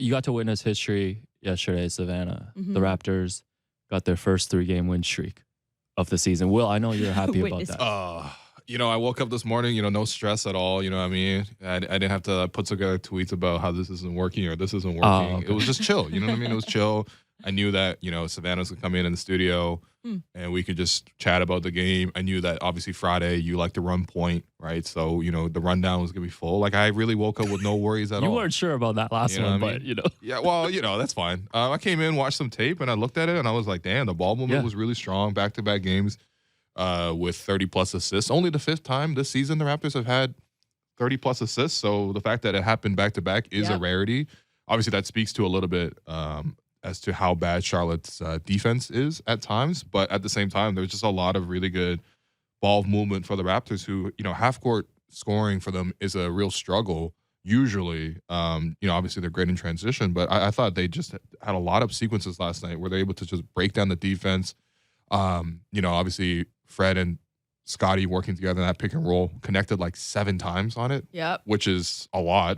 you got to witness history yesterday, Savannah. The Mhm. Raptors got their first 3-game win streak of the season. Will, I know you're happy about Witness. that. I woke up this morning, no stress at all. You know what I mean? I didn't have to put together tweets about how this isn't working or this isn't working. Okay. It was just chill. You know what I mean? It was chill. I knew that, Savannah's gonna come in the studio and we could just chat about the game. I knew that obviously Friday you like to run point, right? So, the rundown was gonna be full. Like I really woke up with no worries at all. You weren't sure about that last You know one, what I but Yeah, well, that's fine. I came in, watched some tape, and I looked at it, and I was like, damn, the ball movement was really strong. Back-to-back games with 30-plus assists. Only the 5th time this season the Raptors have had 30-plus assists, so the fact that it happened back-to-back is a rarity. Obviously, that speaks to a little bit as to how bad Charlotte's defense is at times, but at the same time, there's just a lot of really good ball movement for the Raptors who, half-court scoring for them is a real struggle usually. Obviously, they're great in transition, but I thought they just had a lot of sequences last night where they're able to just break down the defense. Obviously, Fred and Scottie working together in that pick and roll connected like 7 times on it, which is a lot.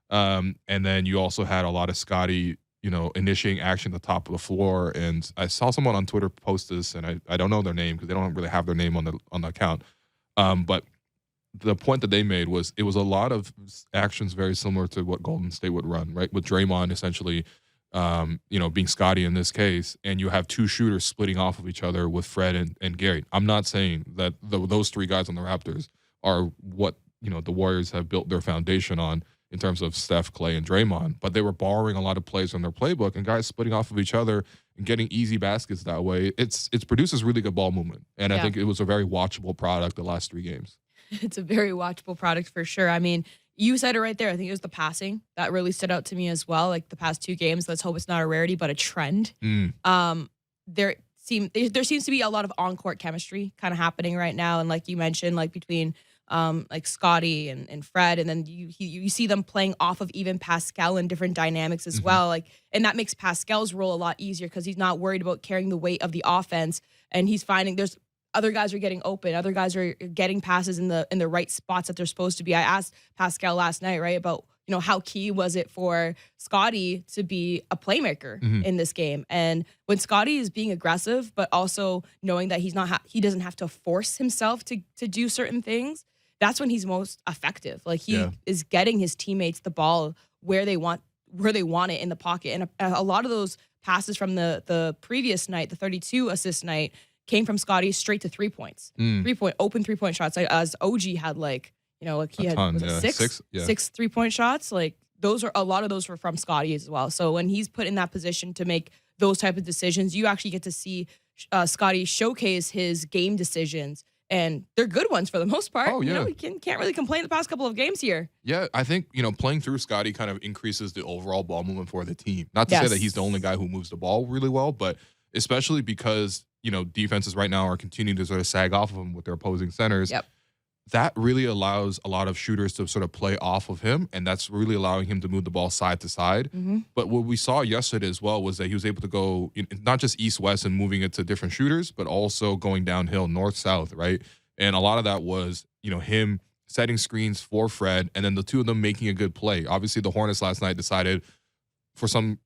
And then you also had a lot of Scottie, initiating action at the top of the floor. And I saw someone on Twitter post this, and I don't know their name because they don't really have their name on the account. But the point that they made was it was a lot of actions very similar to what Golden State would run, right? With Draymond essentially, being Scottie in this case, and you have 2 shooters splitting off of each other with Fred and Gary. I'm not saying that those 3 guys on the Raptors are what, the Warriors have built their foundation on in terms of Steph, Clay, and Draymond, but they were borrowing a lot of plays from their playbook and guys splitting off of each other and getting easy baskets that way. It produces really good ball movement, and I think it was a very watchable product the last 3 games. It's a very watchable product for sure. I mean, you said it right there. I think it was the passing that really stood out to me as well. Like the past 2 games, let's hope it's not a rarity, but a trend. There seems to be a lot of on-court chemistry kind of happening right now. And like you mentioned, like between like Scottie and Fred, and then you see them playing off of even Pascal and different dynamics as well. Like, and that makes Pascal's role a lot easier because he's not worried about carrying the weight of the offense, and he's finding there's other guys are getting open. Other guys are getting passes in the right spots that they're supposed to be. I asked Pascal last night, right, about how key was it for Scottie to be a playmaker in this game. And when Scottie is being aggressive, but also knowing that he doesn't have to force himself to do certain things, that's when he's most effective. Like he is getting his teammates the ball where they want it in the pocket. And a lot of those passes from the previous night, the 32 assist night, came from Scottie straight to 3 points. 3-point open 3-point shots. Like, as OG had he had ton, was it 6 3-point shots. Like a lot of those were from Scottie as well. So when he's put in that position to make those type of decisions, you actually get to see Scottie showcase his game decisions, and they're good ones for the most part. Oh yeah, we can't really complain the past couple of games here. Yeah, I think playing through Scottie kind of increases the overall ball movement for the team. Not to say that he's the only guy who moves the ball really well, but especially because defenses right now are continuing to sort of sag off of him with their opposing centers. That really allows a lot of shooters to sort of play off of him, and that's really allowing him to move the ball side to side. But what we saw yesterday as well was that he was able to go not just east-west and moving it to different shooters, but also going downhill north-south, right? And a lot of that was, him setting screens for Fred, and then the 2 of them making a good play. Obviously, the Hornets last night decided, for some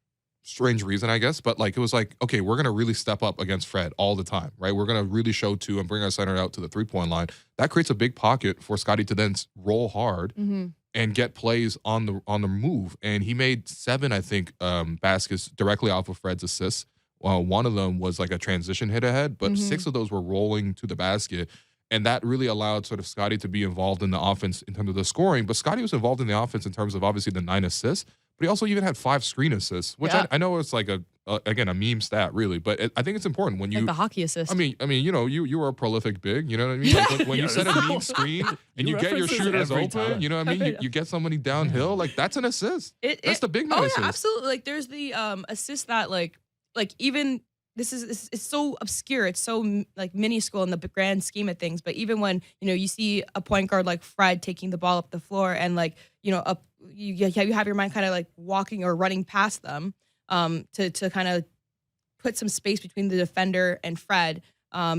strange reason, I guess, but it was like, okay, we're going to really step up against Fred all the time, right? We're going to really show 2 and bring our center out to the 3-point line. That creates a big pocket for Scottie to then roll hard and get plays on the move. And he made 7, I think, baskets directly off of Fred's assists. One of them was like a transition hit ahead, but 6 of those were rolling to the basket. And that really allowed sort of Scottie to be involved in the offense in terms of the scoring. But Scottie was involved in the offense in terms of obviously the 9 assists. But he also even had 5 screen assists, which I know it's like a meme stat, really. But I think it's important when you like the hockey assist. I mean, you are a prolific big. You know what I mean? Like when you set a mean screen and you get your shooters open, you know what I mean? You get somebody downhill, like that's an assist. That's the big man assist. Yeah, absolutely. Like there's the assist that like even it's so obscure. It's so like minuscule in the grand scheme of things. But even when you see a point guard like Fred taking the ball up the floor and like you have your mind kind of like walking or running past them to kind of put some space between the defender and Fred,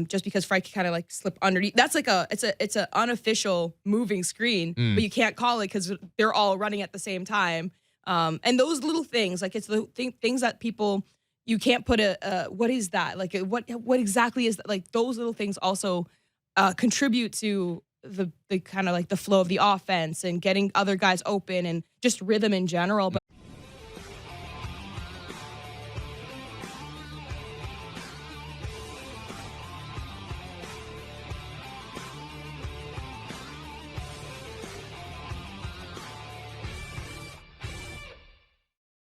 just because Fred can kind of like slip underneath. That's like it's an unofficial moving screen, but you can't call it because they're all running at the same time. And those little things, like it's the things that people, you can't put what is that? Like what exactly is that? Like those little things also contribute to the kind of like the flow of the offense and getting other guys open and just rhythm in general. But